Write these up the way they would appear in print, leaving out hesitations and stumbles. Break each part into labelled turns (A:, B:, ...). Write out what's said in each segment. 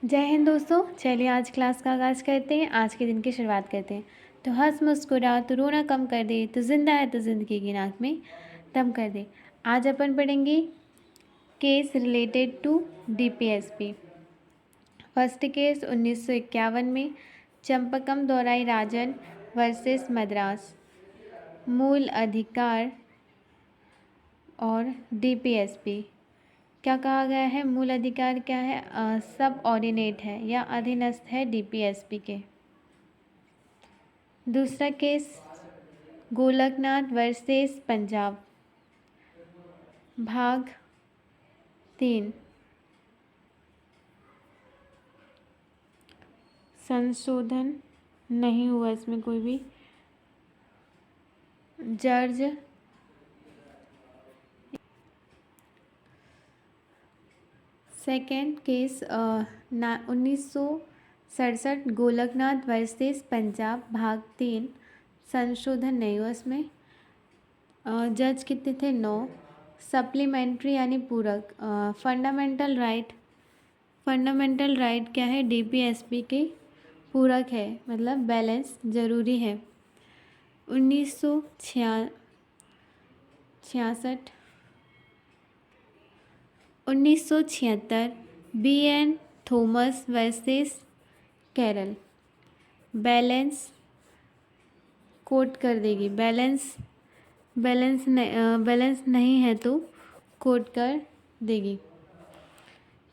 A: जय हिंद दोस्तों। चलिए आज क्लास का आगाज़ करते हैं। आज के दिन की शुरुआत करते हैं। तो हंस मुस्कुरा तो रोना कम कर दे, तो जिंदा है तो जिंदगी की नाक में दम कर दे। आज अपन पढ़ेंगे case related to DPSP. First case 1951 में चंपकम दौराई राजन वर्सेस मद्रास। मूल अधिकार और डीपीएसपी। क्या कहा गया है? मूल अधिकार क्या है? सब ऑर्डिनेट है या अधीनस्थ है डीपीएसपी के। दूसरा केस गोलकनाथ वर्सेस पंजाब, भाग 3। संशोधन नहीं हुआ इसमें कोई भी। जर्ज second case 1967 Golaknath versus Punjab, भाग 3। संशोधन नहीं हुआ इसमें। जज कितने थे? 9। सप्लीमेंट्री यानी पूरक। फंडामेंटल राइट क्या है? डीपीएसपी के पूरक है, मतलब बैलेंस ज़रूरी है। 1976 B N. Thomas versus Kerala. Balance कोट कर देगी। बैलेंस नहीं है तो कोट कर देगी।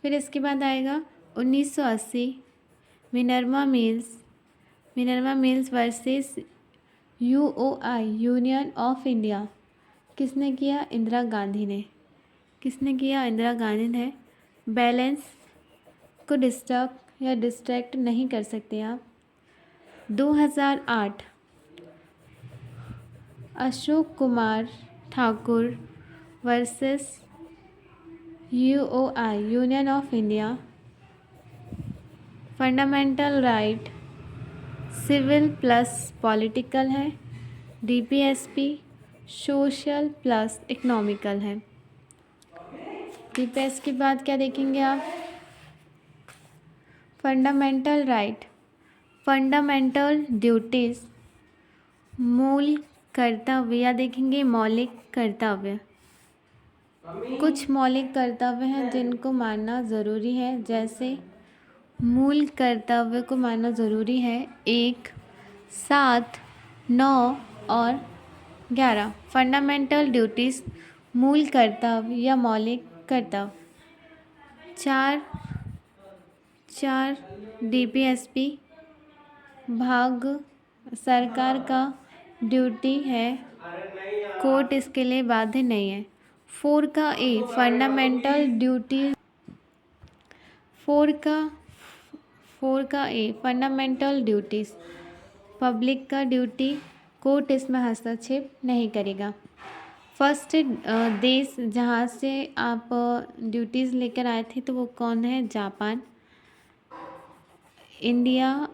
A: फिर इसके बाद आएगा 1980 Minerva Mills versus UOI union of India. किसने किया? इंदिरा गांधी ने। बैलेंस को डिस्टर्ब या डिस्ट्रैक्ट नहीं कर सकते आप। 2008 Ashok Kumar Thakur versus UOI union of India. Fundamental right civil plus political है। डीपीएसपी सोशल प्लस इकोनॉमिकल है। डीपीएस के बाद क्या देखेंगे आप? फंडामेंटल राइट, फंडामेंटल ड्यूटीज़, मूल कर्तव्य या देखेंगे मौलिक कर्तव्य। कुछ मौलिक कर्तव्य हैं जिनको मानना ज़रूरी है, जैसे मूल कर्तव्य को मानना ज़रूरी है 1, 7, 9 और 11। फंडामेंटल ड्यूटीज़ मूल कर्तव्य या मौलिक कर्तव्य। 4 डीपीएसपी भाग सरकार का ड्यूटी है, कोर्ट इसके लिए बाध्य नहीं है। 4 का ए फंडामेंटल ड्यूटी 4 का ए फंडामेंटल ड्यूटीज़ पब्लिक का ड्यूटी, कोर्ट इसमें हस्तक्षेप नहीं करेगा। फर्स्ट देश जहाँ से आप ड्यूटीज़ लेकर आए थे तो वो कौन है? जापान। इंडिया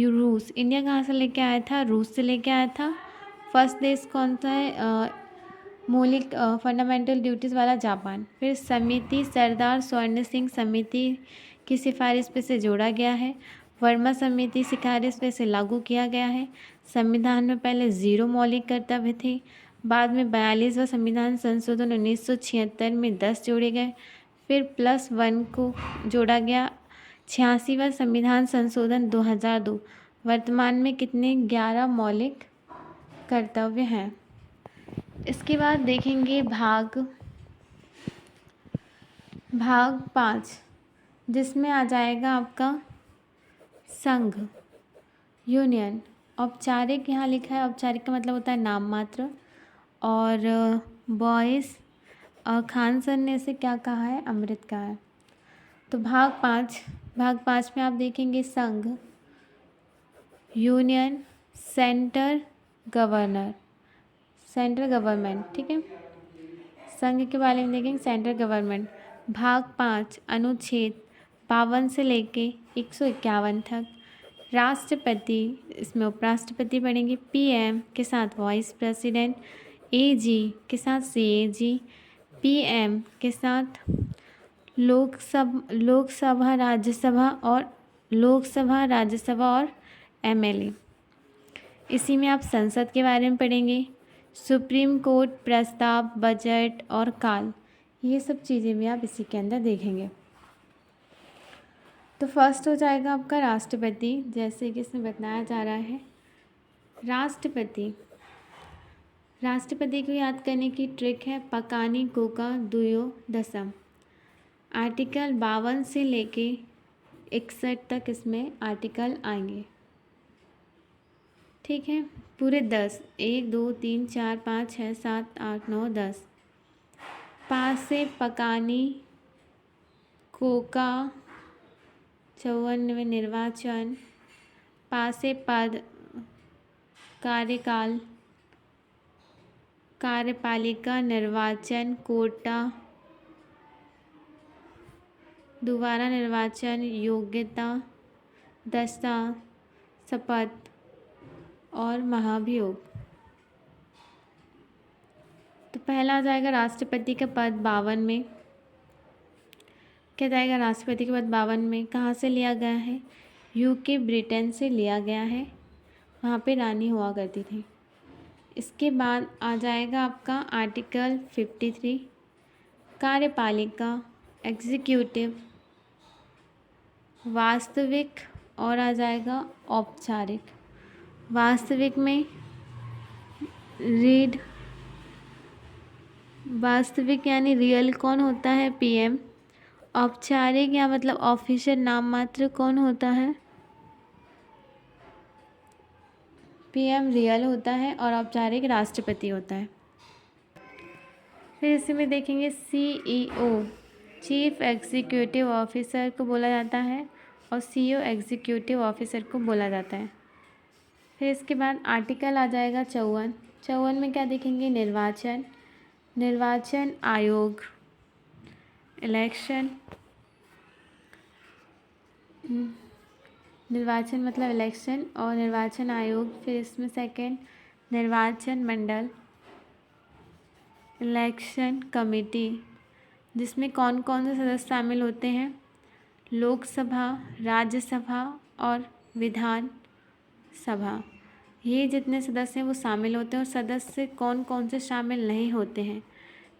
A: रूस। इंडिया कहाँ से लेके आया था? रूस से लेके आया था। फर्स्ट देश कौन सा है? मौलिक फंडामेंटल ड्यूटीज़ वाला जापान। फिर समिति सरदार स्वर्ण सिंह समिति की सिफारिश पे से जोड़ा गया है। वर्मा समिति सिफारिश पे से लागू किया गया है। संविधान में पहले 0 मौलिक कर्तव्य थे, बाद में 42वां संविधान संशोधन 1976 में 10 जोड़े गए, फिर +1 को जोड़ा गया। 86वां संविधान संशोधन 2002। वर्तमान में कितने? 11 मौलिक कर्तव्य हैं। इसके बाद देखेंगे भाग 5, जिसमें आ जाएगा आपका संघ, यूनियन। औपचारिक यहाँ लिखा है, औपचारिक का मतलब होता है नाम मात्र। और बॉयस खान सर ने इसे क्या कहा है? अमृत कहा है। तो भाग 5 में आप देखेंगे संघ, यूनियन, सेंट्रल गवर्नमेंट, ठीक है। संघ के बारे में देखेंगे सेंट्रल गवर्नमेंट। भाग 5 अनुच्छेद 52 से लेके 151 तक। राष्ट्रपति, इसमें उपराष्ट्रपति पढ़ेंगे। पीएम के साथ वाइस प्रेसिडेंट, एजी के साथ सीएजी, पीएम के साथ लोकसभा राज्यसभा और एमएलए। इसी में आप संसद के बारे में पढ़ेंगे, सुप्रीम कोर्ट, प्रस्ताव, बजट और काल, ये सब चीज़ें भी आप इसी के अंदर देखेंगे। तो फर्स्ट हो जाएगा आपका राष्ट्रपति, जैसे कि इसमें बताया जा रहा है। राष्ट्रपति को याद करने की ट्रिक है पकानी कोका दुयो दसम। आर्टिकल 52 से लेके 61 तक इसमें आर्टिकल आएंगे, ठीक है। पूरे 10, 1 2 3 4 5 6 7 8 9 10। पा से पकानी, कोका 54 में निर्वाचन, पा से पद, कार्यकाल, कार्यपालिका, निर्वाचन, कोटा, दोबारा निर्वाचन, योग्यता, दस्ता, शपथ और महाभियोग। तो पहला आ जाएगा राष्ट्रपति का पद 52 में। क्या जाएगा राष्ट्रपति के पद 52 में? कहाँ से लिया गया है? यूके, ब्रिटेन से लिया गया है, वहाँ पे रानी हुआ करती थी। इसके बाद आ जाएगा आपका आर्टिकल 53, कार्यपालिका, एग्जीक्यूटिव, वास्तविक और आ जाएगा औपचारिक। वास्तविक में वास्तविक यानी रियल कौन होता है? पीएम। औपचारिक या मतलब ऑफिशियल नाम मात्र कौन होता है? पीएम रियल होता है और औपचारिक राष्ट्रपति होता है। फिर इसी में देखेंगे सीईओ, चीफ एग्जीक्यूटिव ऑफिसर को बोला जाता है और सीईओ एग्जीक्यूटिव ऑफिसर को बोला जाता है। फिर इसके बाद आर्टिकल आ जाएगा 54 में क्या देखेंगे? निर्वाचन आयोग, इलेक्शन, निर्वाचन मतलब इलेक्शन और निर्वाचन आयोग। फिर इसमें सेकंड निर्वाचन मंडल, इलेक्शन कमेटी, जिसमें कौन कौन से सदस्य शामिल होते हैं? लोकसभा, राज्यसभा और विधान सभा। ये जितने सदस्य हैं वो शामिल होते हैं। और सदस्य कौन कौन से शामिल नहीं होते हैं?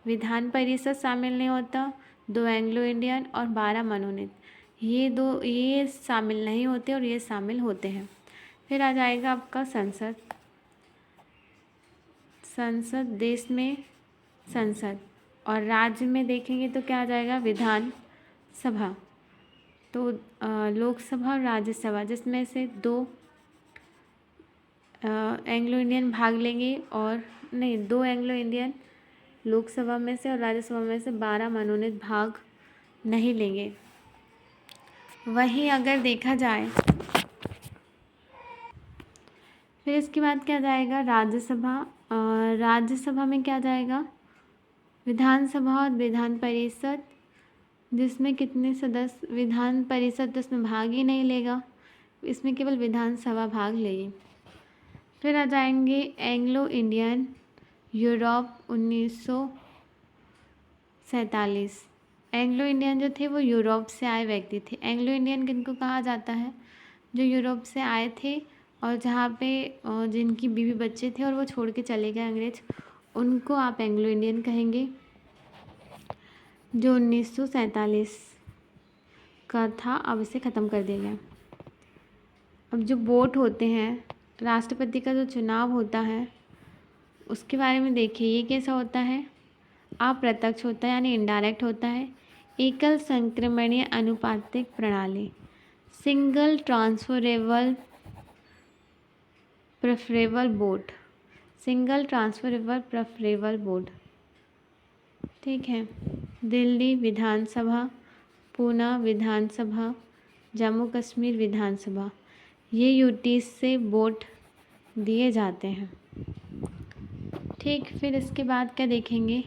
A: विधान परिषद शामिल नहीं होता, 2 एंग्लो इंडियन और 12 मनोनीत। ये शामिल नहीं होते और ये शामिल होते हैं। फिर आ जाएगा आपका संसद देश में संसद, और राज्य में देखेंगे तो क्या आ जाएगा? विधान सभा। तो लोकसभा और राज्यसभा, जिसमें से 2 एंग्लो इंडियन भाग लेंगे और नहीं 2 एंग्लो इंडियन लोकसभा में से और राज्यसभा में से 12 मनोनीत भाग नहीं लेंगे। वहीं अगर देखा जाए फिर इसके बाद क्या जाएगा? राज्यसभा में क्या जाएगा? विधानसभा और विधान परिषद, जिसमें कितने सदस्य? विधान परिषद तो इसमें भाग ही नहीं लेगा, इसमें केवल विधानसभा भाग लेगी। फिर आ जाएंगे Anglo Indian Europe 1947। Anglo Indian जो थे वो यूरोप से आए व्यक्ति थे। एंग्लो इंडियन किनको कहा जाता है? जो यूरोप से आए थे और जहाँ पे जिनकी बीवी बच्चे थे और वो छोड़ के चले गए अंग्रेज, उनको आप एंग्लो इंडियन कहेंगे। जो 1947 का था, अब इसे ख़त्म कर दिया गया। अब जो वोट होते हैं, राष्ट्रपति का जो चुनाव होता है उसके बारे में देखिए। ये कैसा होता है? अप्रत्यक्ष होता है यानी इनडायरेक्ट होता है। एकल संक्रमणीय अनुपातिक प्रणाली, single transferable preferable vote, single transferable preferable vote, ठीक है। दिल्ली विधानसभा, पूना विधानसभा, जम्मू कश्मीर विधानसभा, ये यूटी से वोट दिए जाते हैं, ठीक। फिर इसके बाद क्या देखेंगे?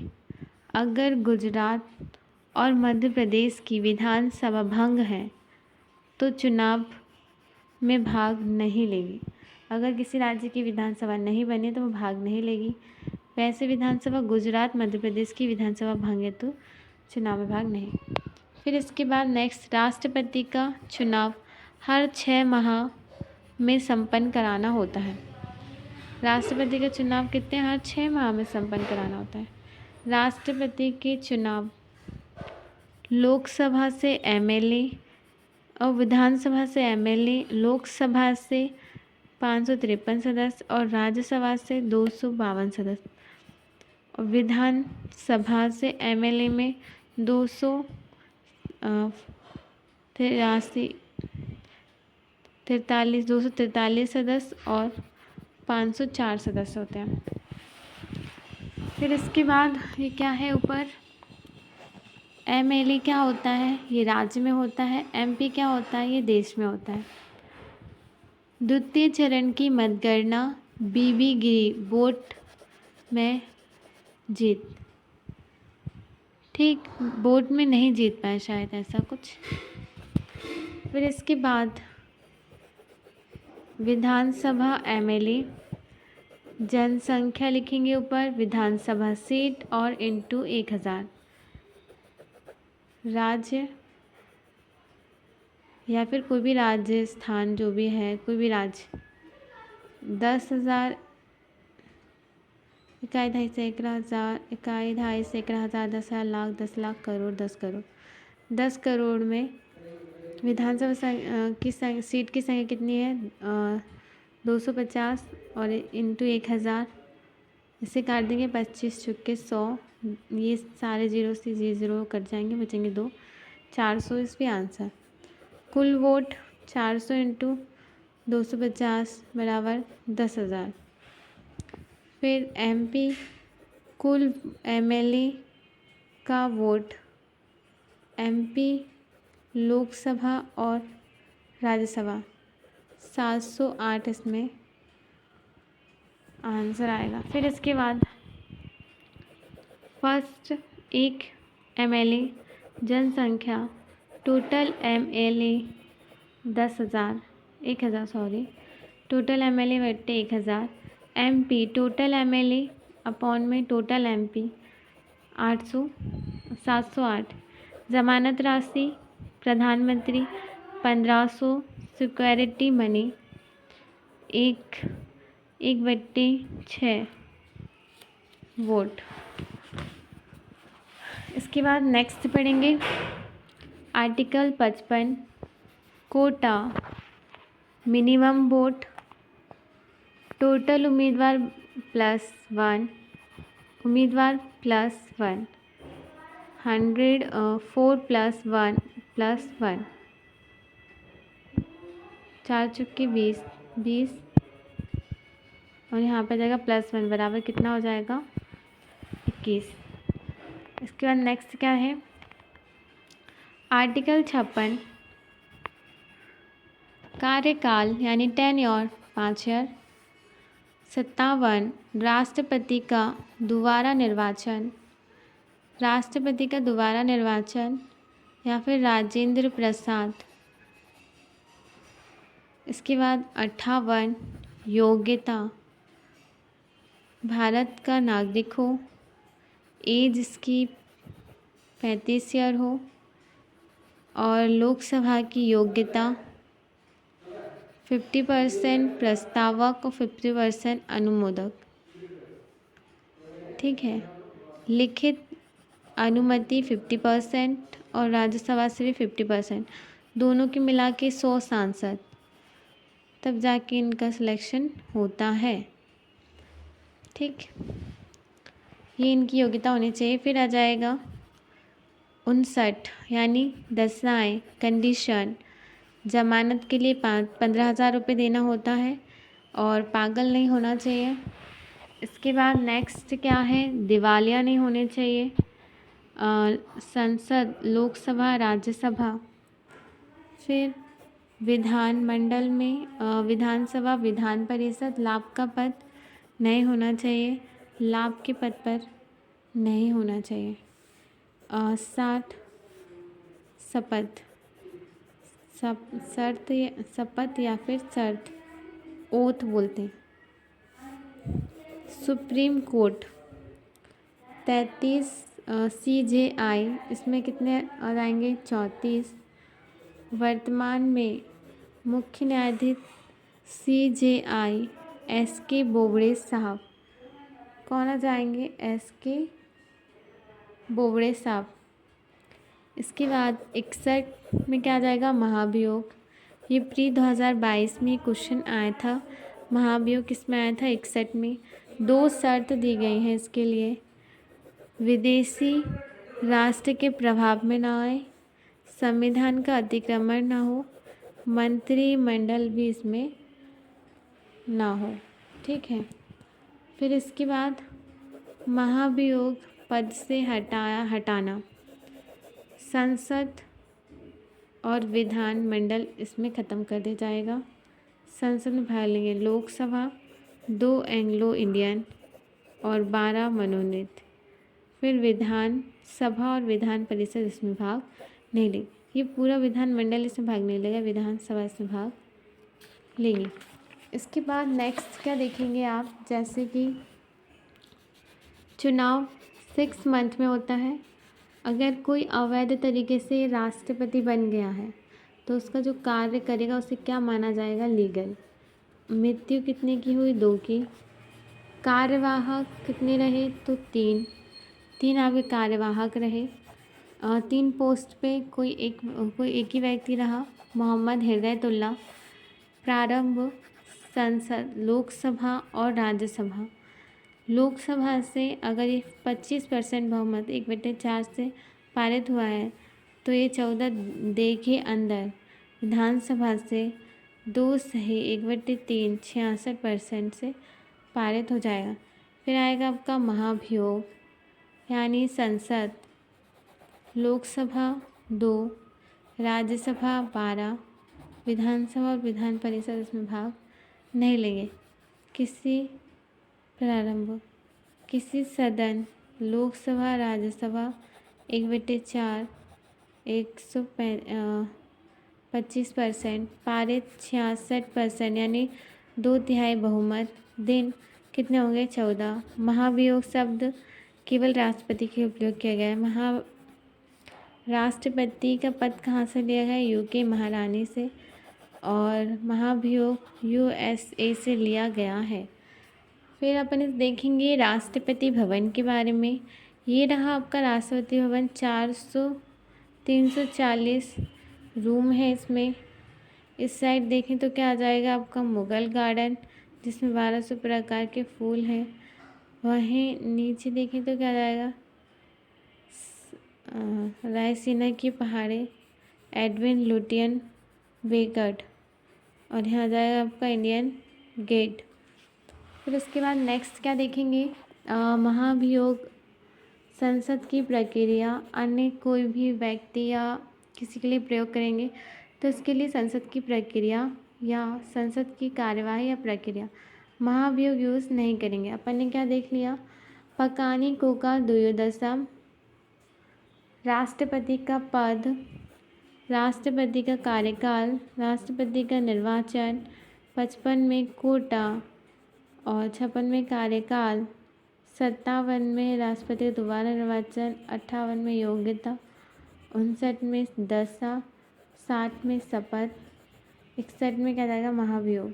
A: अगर गुजरात और मध्य प्रदेश की विधानसभा भंग है तो चुनाव में भाग नहीं लेगी। अगर किसी राज्य की विधानसभा नहीं बनी तो वो भाग नहीं लेगी। वैसे विधानसभा गुजरात मध्य प्रदेश की विधानसभा भंग है तो चुनाव में भाग नहीं। फिर इसके बाद नेक्स्ट, राष्ट्रपति का चुनाव हर 6 माह में संपन्न कराना होता है। राष्ट्रपति का चुनाव कितने हर 6 माह में संपन्न कराना होता है। राष्ट्रपति के चुनाव लोकसभा से एमएलए और विधानसभा से एमएलए, लोकसभा से 553 सदस्य और राज्यसभा से 252 सदस्य, और विधानसभा से एमएलए में 243 सदस्य और 504 सदस्य होते हैं। फिर इसके बाद ये क्या है ऊपर, एमएलए क्या होता है, ये राज्य में होता है। एमपी क्या होता है, ये देश में होता है। द्वितीय चरण की मतगणना बीबी गिरी वोट में जीत, ठीक, वोट में नहीं जीत पाए शायद, ऐसा कुछ। फिर इसके बाद विधानसभा एमएलए, जनसंख्या लिखेंगे ऊपर, विधानसभा सीट और इंटू 1000, राज्य या फिर कोई भी राजस्थान जो भी है, कोई भी राज्य, 10,000, इकाई ढाई सैकड़ा हज़ार, इकाई ढाई सैकड़ा हज़ार, 10,000, लाख, 10 लाख, करोड़, 10 करोड़। 10 करोड़ में विधानसभा की सीट की संख्या कितनी है, 250 और इंटू 1000, इसे काट देंगे 25 चुके 100, ये सारे जीरो से जीरो कट जाएंगे, बचेंगे 2, 400 इस भी आंसर। कुल वोट 400 इंटू 250 बराबर 10,000। फिर एमपी, कुल एमएलए का वोट, एमपी लोकसभा और राज्यसभा 708 इसमें आंसर आएगा। फिर इसके बाद फर्स्ट, एक एमएलए, जनसंख्या, total MLA 10,000, 1,000 sorry, total MLA बट्टे 1,000, एमपी टोटल एमएलए अपॉन में टोटल एमपी 708, जमानत राशि प्रधानमंत्री 1500, सिक्योरिटी मनी 1/6 वोट। इसके बाद नेक्स्ट पढ़ेंगे article 55, quota, minimum vote, total उम्मीदवार +1, उम्मीदवार +1, 100 4 + 1 + 1, 4 चुके 20, 20 और यहाँ पे जाएगा +1 बराबर कितना हो जाएगा 21। इसके बाद नेक्स्ट क्या है, आर्टिकल 56, कार्यकाल यानी टेन्योर 5 ईयर। 57, राष्ट्रपति का दोबारा निर्वाचन, राष्ट्रपति का दोबारा निर्वाचन या फिर राजेंद्र प्रसाद। इसके बाद 58, योग्यता, भारत का नागरिक हो, एज इसकी 35 ईयर हो और लोकसभा की योग्यता 50% प्रस्तावक और 50% अनुमोदक, ठीक है। लिखित अनुमति 50% और राज्यसभा से भी 50%, दोनों की मिला के 100 सांसद, तब जाके इनका सिलेक्शन होता है, ठीक। ये इनकी योग्यता होनी चाहिए। फिर आ जाएगा 59 यानी दशाएँ कंडीशन, जमानत के लिए 15,000 रुपये देना होता है और पागल नहीं होना चाहिए। इसके बाद नेक्स्ट क्या है, दिवालिया नहीं होने चाहिए। संसद, लोकसभा, राज्यसभा। फिर विधानमंडल में विधानसभा, विधान परिषद, लाभ का पद नहीं होना चाहिए, लाभ के पद पर नहीं होना चाहिए। 60 शपथ, शपथ या फिर शर्त, ओथ बोलते हैं। सुप्रीम कोर्ट 33 CJI, इसमें कितने आ जाएंगे? 34। वर्तमान में मुख्य न्यायाधीश CJI SK बोबड़े साहब, कौन आ जाएंगे? SK बोबड़े साहब। इसके बाद 61 में क्या आ जाएगा? महाभियोग। ये प्री 2022 में क्वेश्चन आया था। महाभियोग किस में आया था? 61 में। 2 शर्त दी गई हैं इसके लिए, विदेशी राष्ट्र के प्रभाव में ना आए, संविधान का अतिक्रमण ना हो, मंत्रिमंडल भी इसमें ना हो। ठीक है। फिर इसके बाद महाभियोग पद से हटाना, संसद और विधान मंडल इसमें ख़त्म कर दिया जाएगा। संसद में भाग लेंगे लोकसभा, 2 एंग्लो इंडियन और 12 मनोनीत। फिर विधान सभा और विधान परिषद इसमें भाग नहीं लेंगे। ये पूरा विधान मंडल इसमें भाग नहीं लेगा, विधानसभा इसमें भाग लेंगे। इसके बाद नेक्स्ट क्या देखेंगे आप? जैसे कि चुनाव 6 मंथ में होता है। अगर कोई अवैध तरीके से राष्ट्रपति बन गया है तो उसका जो कार्य करेगा उसे क्या माना जाएगा? लीगल। मृत्यु कितने की हुई? 2 की। कार्यवाहक कितने रहे? तो 3 आपके कार्यवाहक रहे। 3 पोस्ट पे कोई एक ही व्यक्ति रहा, मोहम्मद हिदायतुल्लाह। प्रारंभ संसद, लोकसभा और राज्यसभा। लोकसभा से अगर ये 25% बहुमत 1/4 से पारित हुआ है तो ये 14 डे के अंदर। विधानसभा से 2 सही 1/3 66% से पारित हो जाएगा। फिर आएगा आपका महाभियोग, यानी संसद, लोकसभा 2, राज्यसभा 12, विधानसभा और विधान परिषद इसमें भाग नहीं लेंगे। किसी सदन, लोकसभा राज्यसभा 1/4 125% पारित 66% यानी 2/3 बहुमत। दिन कितने होंगे? 14। महाभियोग शब्द केवल राष्ट्रपति के उपयोग किया गया है। राष्ट्रपति का पद कहाँ से लिया गया? UK महारानी से। और महाभियोग USA से लिया गया है। फिर अपन देखेंगे राष्ट्रपति भवन के बारे में। ये रहा आपका राष्ट्रपति भवन। 340 रूम है इसमें। इस साइड देखें तो क्या आ जाएगा आपका? मुगल गार्डन, जिसमें 1200 प्रकार के फूल हैं। वहीं नीचे देखें तो क्या आ जाएगा? रायसीना की पहाड़ें, एडविन लुटियन वेगड, और यहाँ आ जाएगा आपका इंडियन गेट। फिर उसके बाद नेक्स्ट क्या देखेंगे? महाभियोग संसद की प्रक्रिया। अन्य कोई भी व्यक्ति या किसी के लिए प्रयोग करेंगे तो इसके लिए संसद की प्रक्रिया या संसद की कार्यवाही या प्रक्रिया महाभियोग यूज़ नहीं करेंगे। अपन ने क्या देख लिया? पकानी कोका द्वयोदशम, राष्ट्रपति का पद, राष्ट्रपति का कार्यकाल, राष्ट्रपति का निर्वाचन, 55 में कोटा और 56 में कार्यकाल, 57 में राष्ट्रपति का दोबारा निर्वाचन, 58 में योग्यता, 59 में दशा, 60 में शपथ, 61 में क्या जाएगा? महाभियोग।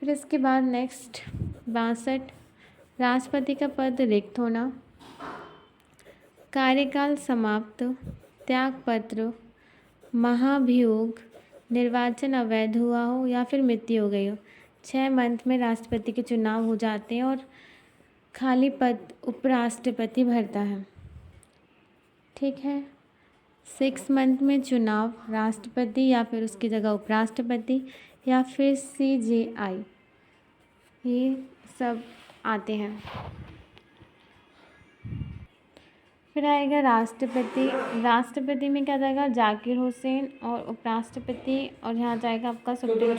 A: फिर इसके बाद नेक्स्ट 62 राष्ट्रपति का पद रिक्त होना, कार्यकाल समाप्त, त्यागपत्र, महाभियोग, निर्वाचन अवैध हुआ हो या फिर मृत्यु हो गई हो। 6 मंथ में राष्ट्रपति के चुनाव हो जाते हैं और खाली पद उपराष्ट्रपति भरता है। ठीक है। 6 मंथ में चुनाव, राष्ट्रपति या फिर उसकी जगह उपराष्ट्रपति या फिर CJI, ये सब आते हैं। फिर आएगा राष्ट्रपति। राष्ट्रपति में क्या जाएगा? जाकिर हुसैन, और उपराष्ट्रपति और यहाँ जाएगा आपका सुप्रीम